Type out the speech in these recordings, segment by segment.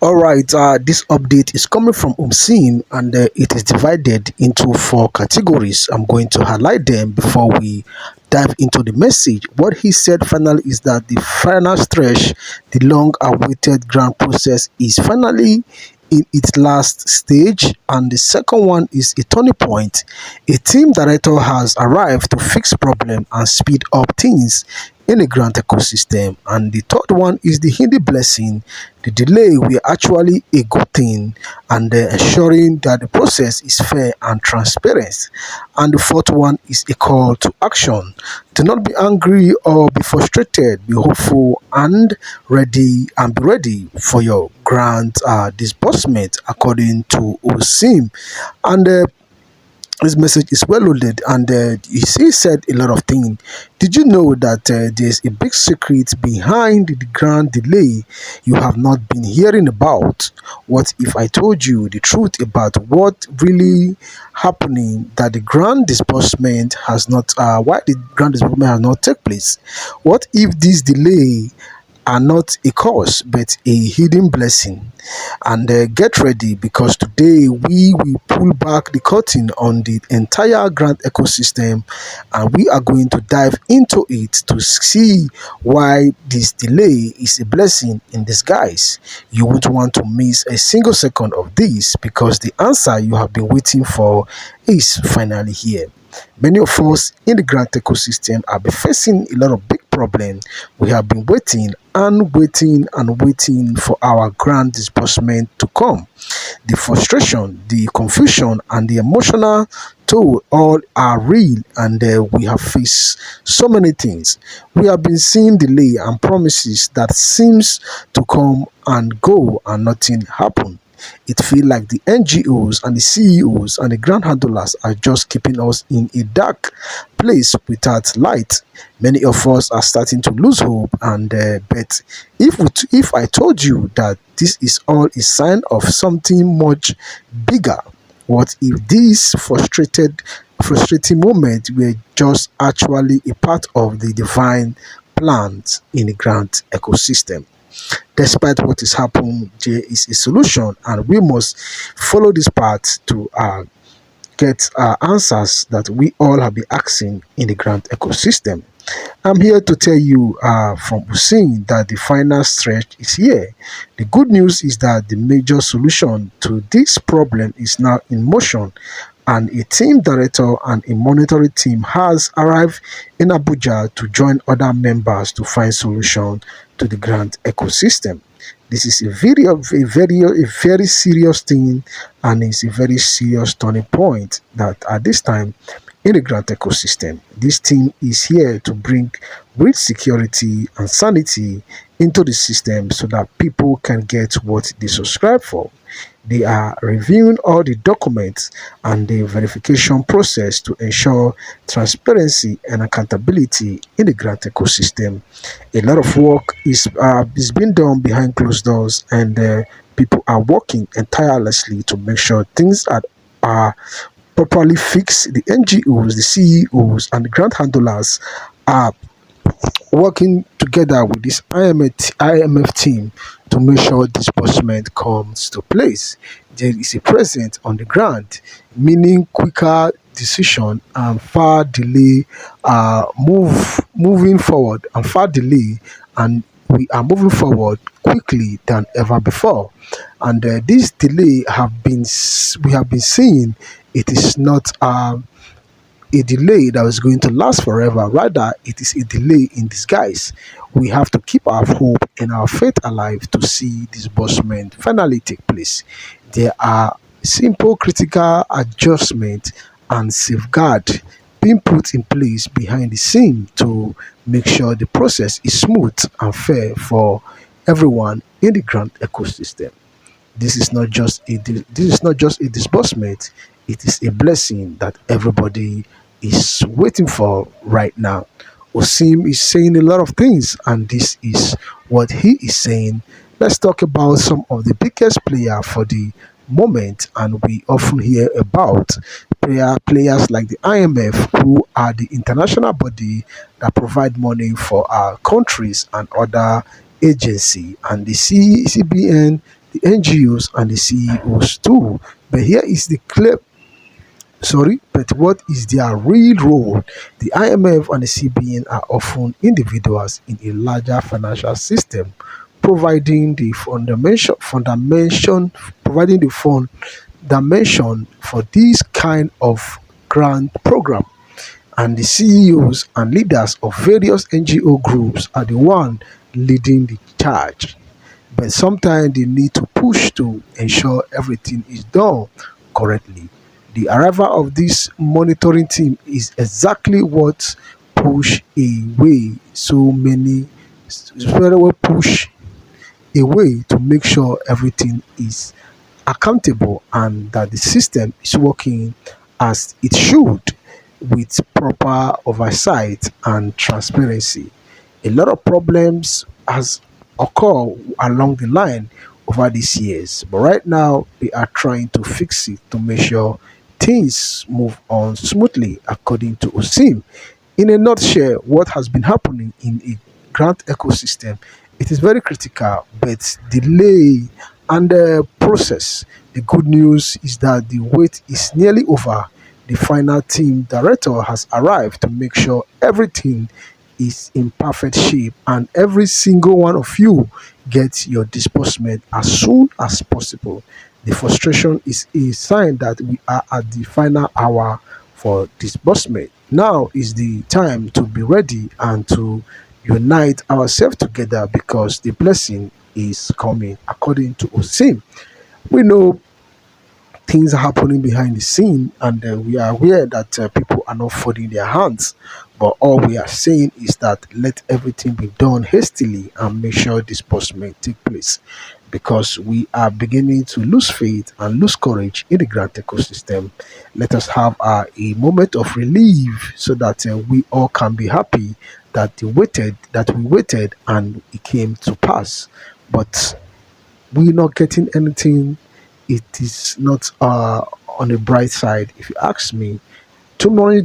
All right, this update is coming from Umsim and it is divided into four categories. I'm going to highlight them before we dive into the message. What he said finally is that the final stretch, the long awaited grant process, is finally in its last stage, and the second one is a turning point. A team director has arrived to fix problem and speed up things in a grant ecosystem, and the third one is the Hindi blessing. The delay will actually a good thing, and ensuring that the process is fair and transparent. And the fourth one is a call to action. Do not be angry or be frustrated. Be hopeful and be ready for your grant disbursement, according to Osim. And this message is well loaded, and he said a lot of things. Did you know that there's a big secret behind the grand delay you have not been hearing about? What if I told you the truth about what really happening, that the grand disbursement has not why the grand disbursement has not take place? What if this delay are not a curse but a hidden blessing? And get ready, because today we will pull back the curtain on the entire grant ecosystem, and we are going to dive into it to see why this delay is a blessing in disguise. You won't want to miss a single second of this, because the answer you have been waiting for is finally here. Many of us in the grant ecosystem have been facing a lot of big problems. We have been waiting and waiting and waiting for our grant disbursement to come. The frustration, the confusion, and the emotional toll all are real, and we have faced so many things. We have been seeing delay and promises that seems to come and go and nothing happen. It feels like the NGOs and the CEOs and the grant handlers are just keeping us in a dark place without light. Many of us are starting to lose hope, and but if I told you that this is all a sign of something much bigger? What if these frustrating moments were just actually a part of the divine plans in the grant ecosystem? Despite what is happening, there is a solution, and we must follow this path to get answers that we all have been asking in the grant ecosystem. I'm here to tell you from Hussein that the final stretch is here. The good news is that the major solution to this problem is now in motion, and a team director and a monitoring team has arrived in Abuja to join other members to find solution to the grant ecosystem. This is a very serious thing, and it's a very serious turning point that at this time in the grant ecosystem, this team is here to bring real security and sanity into the system so that people can get what they subscribe for. They are reviewing all the documents and the verification process to ensure transparency and accountability in the grant ecosystem. A lot of work is being done behind closed doors, and people are working tirelessly to make sure things are properly fixed. The NGOs, the CEOs, and the grant handlers are working together with this IMF team to make sure disbursement comes to place. There is a presence on the ground, meaning quicker decision and far delay moving forward and far delay, and we are moving forward quickly than ever before. And this delay we have been seeing. It is not a delay that was going to last forever. Rather, it is a delay in disguise. We have to keep our hope and our faith alive to see disbursement finally take place. There are simple critical adjustments and safeguard being put in place behind the scene to make sure the process is smooth and fair for everyone in the grant ecosystem. This is not just a disbursement, it is a blessing that everybody is waiting for right now. Osim is saying a lot of things, and this is what he is saying. Let's talk about some of the biggest player for the moment, and we often hear about players like the IMF, who are the international body that provide money for our countries and other agency, and the CBN, the NGOs and the CEOs too. But here is the clear sorry, but what is their real role? The IMF and the CBN are often individuals in a larger financial system, providing the providing the fund dimension for this kind of grant program. And the CEOs and leaders of various NGO groups are the one leading the charge, but sometimes they need to push to ensure everything is done correctly. The arrival of this monitoring team is exactly what push away so many very well push a way to make sure everything is accountable and that the system is working as it should with proper oversight and transparency. A lot of problems has occurred along the line over these years, but right now they are trying to fix it to make sure things move on smoothly according to Osim. In a nutshell, what has been happening in a grant ecosystem, it is very critical, but delay and the process. The good news is that the wait is nearly over. The final team director has arrived to make sure everything is in perfect shape and every single one of you gets your disbursement as soon as possible. The frustration is a sign that we are at the final hour for disbursement. Now is the time to be ready and to unite ourselves together because the blessing is coming according to Osim. We know things are happening behind the scene, and we are aware that people are not folding their hands. But all we are saying is that let everything be done hastily and make sure disbursement take place because we are beginning to lose faith and lose courage in the grant ecosystem. Let us have a moment of relief so that we all can be happy that we waited and it came to pass. But we not getting anything, it is not on the bright side if you ask me. Too many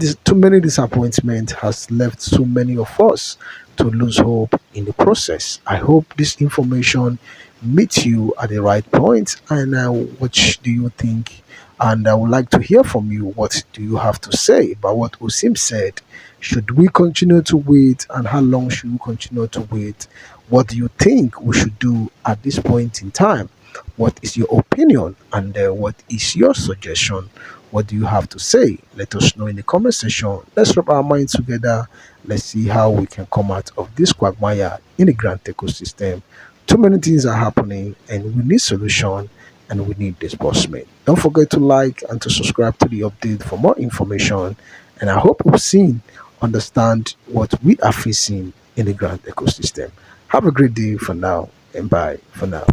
disappointment has left so many of us to lose hope in the process. I hope this information meets you at the right point. And what do you think? And I would like to hear from you. What do you have to say about what Osim said? Should we continue to wait, and how long should we continue to wait? What do you think we should do at this point in time? What is your opinion, and what is your suggestion? What do you have to say? Let us know in the comment section. Let's rub our minds together. Let's see how we can come out of this quagmire in the grant ecosystem. Too many things are happening, and we need solution and we need disbursement. Don't forget to like and to subscribe to the update for more information. And I hope we've seen, understand what we are facing in the grant ecosystem. Have a great day for now, and bye for now.